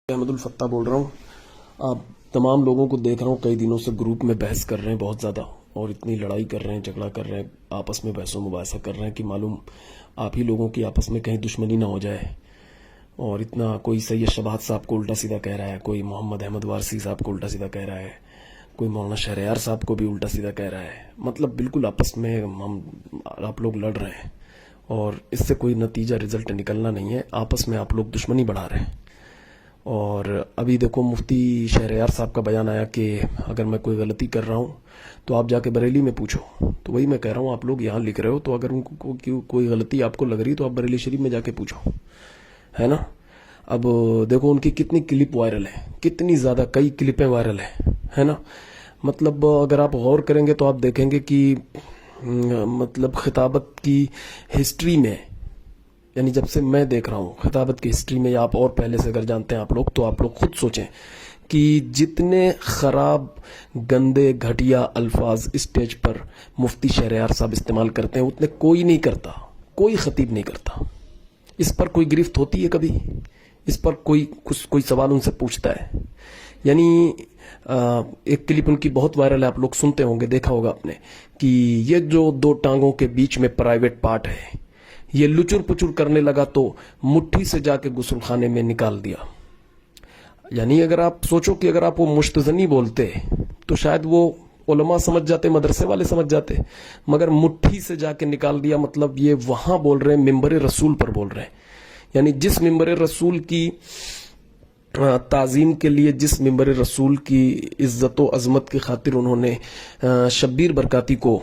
احمد الفتاح بول رہا ہوں. آپ تمام لوگوں کو دیکھ رہا ہوں کئی دنوں سے گروپ میں بحث کر رہے ہیں بہت زیادہ، اور اتنی لڑائی کر رہے ہیں، جھگڑا کر رہے ہیں، آپس میں بحث و مباحثہ کر رہے ہیں کہ معلوم آپ ہی لوگوں کی آپس میں کہیں دشمنی نہ ہو جائے. اور اتنا کوئی سید شبات صاحب کو الٹا سیدھا کہہ رہا ہے، کوئی محمد احمد وارسی صاحب کو الٹا سیدھا کہہ رہا ہے، کوئی مولانا شہریار صاحب کو بھی الٹا سیدھا کہہ رہا ہے. مطلب بالکل آپس میں آپ لوگ لڑ رہے ہیں اور اس سے کوئی نتیجہ رزلٹ نکلنا نہیں ہے. آپس میں آپ لوگ دشمنی بڑھا رہے ہیں. اور ابھی دیکھو مفتی شہریار صاحب کا بیان آیا کہ اگر میں کوئی غلطی کر رہا ہوں تو آپ جا کے بریلی میں پوچھو. تو وہی میں کہہ رہا ہوں، آپ لوگ یہاں لکھ رہے ہو تو اگر ان کو کوئی غلطی آپ کو لگ رہی تو آپ بریلی شریف میں جا کے پوچھو، ہے نا. اب دیکھو ان کی کتنی کلپ وائرل ہیں، کتنی زیادہ، کئی کلپیں وائرل ہیں، ہے نا. مطلب اگر آپ غور کریں گے تو آپ دیکھیں گے کہ مطلب خطابت کی ہسٹری میں، یعنی جب سے میں دیکھ رہا ہوں خطابت کی ہسٹری میں، یا آپ اور پہلے سے اگر جانتے ہیں آپ لوگ تو آپ لوگ خود سوچیں کہ جتنے خراب گندے گھٹیا الفاظ اسٹیج پر مفتی شہریار صاحب استعمال کرتے ہیں اتنے کوئی نہیں کرتا، کوئی خطیب نہیں کرتا. اس پر کوئی گرفت ہوتی ہے کبھی؟ اس پر کوئی سوال ان سے پوچھتا ہے؟ یعنی ایک کلپ ان کی بہت وائرل ہے، آپ لوگ سنتے ہوں گے، دیکھا ہوگا آپ نے، کہ یہ جو دو ٹانگوں کے بیچ میں پرائیویٹ پارٹ ہے یہ لچر پچر کرنے لگا تو مٹھی سے جا کے غسل خانے میں نکال دیا. یعنی اگر آپ سوچو کہ اگر آپ وہ مشتزنی بولتے تو شاید وہ علماء سمجھ جاتے، مدرسے والے سمجھ جاتے، مگر مٹھی سے جا کے نکال دیا. مطلب یہ وہاں بول رہے ہیں، ممبر رسول پر بول رہے ہیں. یعنی جس ممبر رسول کی تعظیم کے لیے، جس ممبر رسول کی عزت و عظمت کی خاطر انہوں نے شبیر برکاتی کو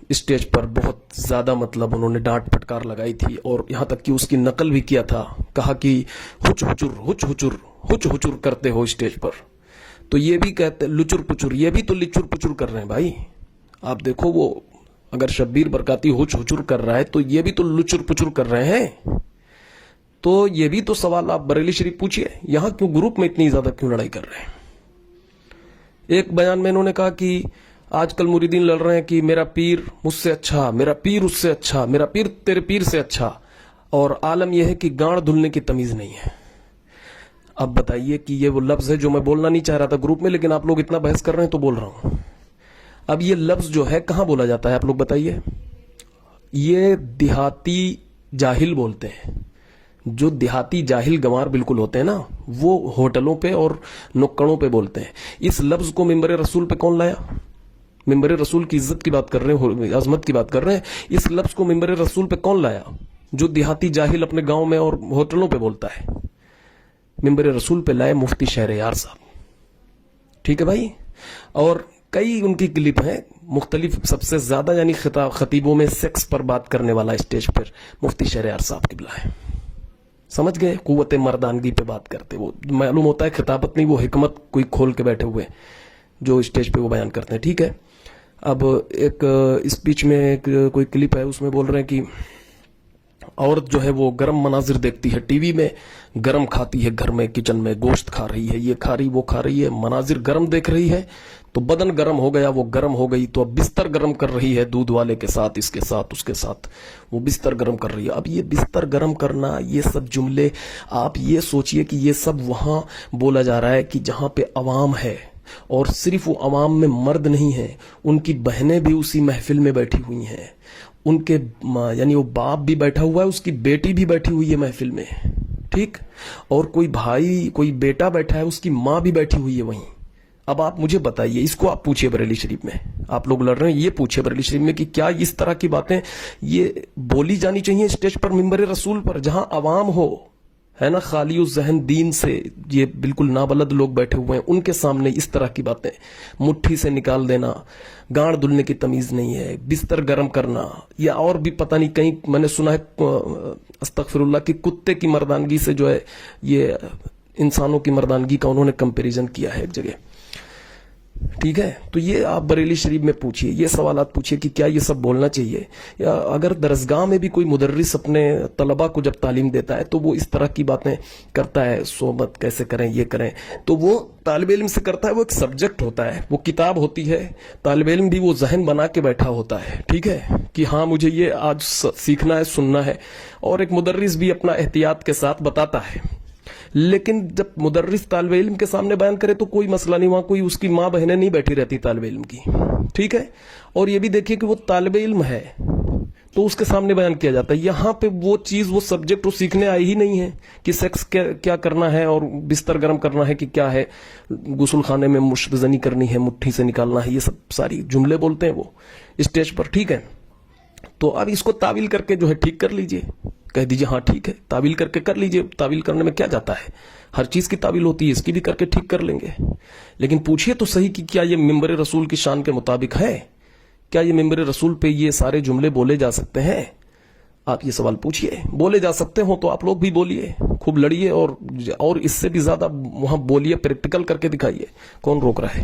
اسٹیج پر بہت زیادہ مطلب انہوں نے ڈانٹ پھٹکار لگائی تھی، اور یہاں تک کہ اس کی نقل بھی کیا تھا، کہا کہ ہچ ہچر کرتے ہو اسٹیج پر. تو یہ بھی کہتے لچر پچر، یہ بھی تو لچر پچر کر رہے ہیں بھائی. آپ دیکھو وہ اگر شبیر برکاتی ہچ ہچر کر رہا ہے تو یہ بھی تو لچر پچر کر رہے ہیں. تو یہ بھی تو سوال آپ بریلی شریف پوچھئے، یہاں کیوں گروپ میں اتنی زیادہ کیوں لڑائی کر رہے ہیں؟ ایک بیان میں انہوں نے کہا کہ آج کل مریدین لڑ رہے ہیں کہ میرا پیر مجھ سے اچھا، میرا پیر اس سے اچھا، میرا پیر تیرے پیر سے اچھا، اور عالم یہ ہے کہ گانڑ دھلنے کی تمیز نہیں ہے. اب بتائیے کہ یہ وہ لفظ ہے جو میں بولنا نہیں چاہ رہا تھا گروپ میں، لیکن آپ لوگ اتنا بحث کر رہے ہیں تو بول رہا ہوں. اب یہ لفظ جو ہے کہاں بولا جاتا ہے آپ لوگ بتائیے؟ یہ دیہاتی جاہل بولتے ہیں. جو دیہاتی جاہل گنوار بالکل ہوتے ہیں نا، وہ ہوٹلوں پہ اور نکڑوں پہ بولتے ہیں. اس لفظ کو ممبر رسول پہ کون لایا؟ ممبر رسول کی عزت کی بات کر رہے ہیں، عظمت کی بات کر رہے ہیں. اس لفظ کو ممبر رسول پہ کون لایا؟ جو دیہاتی جاہل اپنے گاؤں میں اور ہوٹلوں پہ بولتا ہے. ممبر رسول پہ لائے مفتی شہریار صاحب. ٹھیک ہے بھائی. اور کئی ان کی کلپ ہیں مختلف، سب سے زیادہ یعنی خطیبوں میں سیکس پر بات کرنے والا اسٹیج پر مفتی شہریار صاحب قبلہ ہے. سمجھ گئے؟ قوت مردانگی پہ بات کرتے، وہ معلوم ہوتا ہے خطابت نہیں، وہ حکمت کوئی کھول کے بیٹھے ہوئے جو اسٹیج پہ وہ بیان کرتے ہیں. ٹھیک ہے. اب ایک اسپیچ میں کوئی کلپ ہے، اس میں بول رہے ہیں کہ عورت جو ہے وہ گرم مناظر دیکھتی ہے ٹی وی میں، گرم کھاتی ہے گھر میں کچن میں، گوشت کھا رہی ہے، یہ کھا رہی وہ کھا رہی ہے، مناظر گرم دیکھ رہی ہے تو بدن گرم ہو گیا، وہ گرم ہو گئی تو اب بستر گرم کر رہی ہے، دودھ والے کے ساتھ، اس کے ساتھ، اس کے ساتھ وہ بستر گرم کر رہی ہے. اب یہ بستر گرم کرنا، یہ سب جملے آپ یہ سوچئے کہ یہ سب وہاں بولا جا رہا ہے کہ جہاں پہ عوام ہے، اور صرف وہ عوام میں مرد نہیں ہیں، ان کی بہنیں بھی اسی محفل میں بیٹھی ہوئی ہیں، ان کے یعنی وہ باپ بھی بیٹھا ہوا ہے، اس کی بیٹی بھی بیٹھی ہوئی ہے محفل میں. ٹھیک. اور کوئی بھائی، کوئی بیٹا بیٹھا ہے، اس کی ماں بھی بیٹھی ہوئی ہے وہیں. اب آپ مجھے بتائیے، اس کو آپ پوچھئے بریلی شریف میں، آپ لوگ لڑ رہے ہیں، یہ پوچھئے بریلی شریف میں کہ کیا اس طرح کی باتیں یہ بولی جانی چاہیے اسٹیج پر ممبر رسول پر، جہاں عوام ہو، ہے نا، خالی الذہن دین سے یہ بالکل نابلد لوگ بیٹھے ہوئے ہیں، ان کے سامنے اس طرح کی باتیں، مٹھی سے نکال دینا، گانڑ دھلنے کی تمیز نہیں ہے، بستر گرم کرنا، یا اور بھی پتہ نہیں کہیں میں نے سنا ہے استغفر اللہ کہ کتے کی مردانگی سے جو ہے یہ انسانوں کی مردانگی کا انہوں نے کمپیریزن کیا ہے ایک جگہ. ٹھیک ہے. تو یہ آپ بریلی شریف میں پوچھئے، یہ سوالات پوچھئے کہ کیا یہ سب بولنا چاہیے. یا اگر درسگاہ میں بھی کوئی مدرس اپنے طلباء کو جب تعلیم دیتا ہے تو وہ اس طرح کی باتیں کرتا ہے، صحبت کیسے کریں، یہ کریں، تو وہ طالب علم سے کرتا ہے. وہ ایک سبجیکٹ ہوتا ہے، وہ کتاب ہوتی ہے، طالب علم بھی وہ ذہن بنا کے بیٹھا ہوتا ہے. ٹھیک ہے، کہ ہاں مجھے یہ آج سیکھنا ہے، سننا ہے، اور ایک مدرس بھی اپنا احتیاط کے ساتھ بتاتا ہے. لیکن جب مدرس طالب علم کے سامنے بیان کرے تو کوئی مسئلہ نہیں, وہاں کوئی اس کی ماں بہنیں نہیں بیٹھی رہتی طالب علم کی, ٹھیک ہے. اور یہ بھی دیکھیے کہ وہ طالب علم ہے تو اس کے سامنے بیان کیا جاتا ہے. یہاں پہ وہ چیز, وہ سبجیکٹ وہ سیکھنے آئی ہی نہیں ہے کہ سیکس کیا کرنا ہے اور بستر گرم کرنا ہے کہ کیا ہے, غسل خانے میں مشت زنی کرنی ہے, مٹھی سے نکالنا ہے, یہ سب ساری جملے بولتے ہیں وہ اسٹیج پر, ٹھیک ہے. تو اب اس کو تعویل کر کے جو ہے ٹھیک کر لیجئے, کہہ دیجئے ہاں ٹھیک ہے, تعویل کر کے کر لیجئے. تعویل کرنے میں کیا جاتا ہے, ہر چیز کی تعویل ہوتی ہے, اس کی بھی کر کے ٹھیک کر لیں گے. لیکن پوچھئے تو صحیح کہ کیا یہ منبر رسول کی شان کے مطابق ہے, کیا یہ منبر رسول پہ یہ سارے جملے بولے جا سکتے ہیں؟ آپ یہ سوال پوچھئے. بولے جا سکتے ہوں تو آپ لوگ بھی بولیے, خوب لڑیے, اور اس سے بھی زیادہ وہاں بولیے, پریکٹیکل کر کے دکھائیے, کون روک رہا ہے؟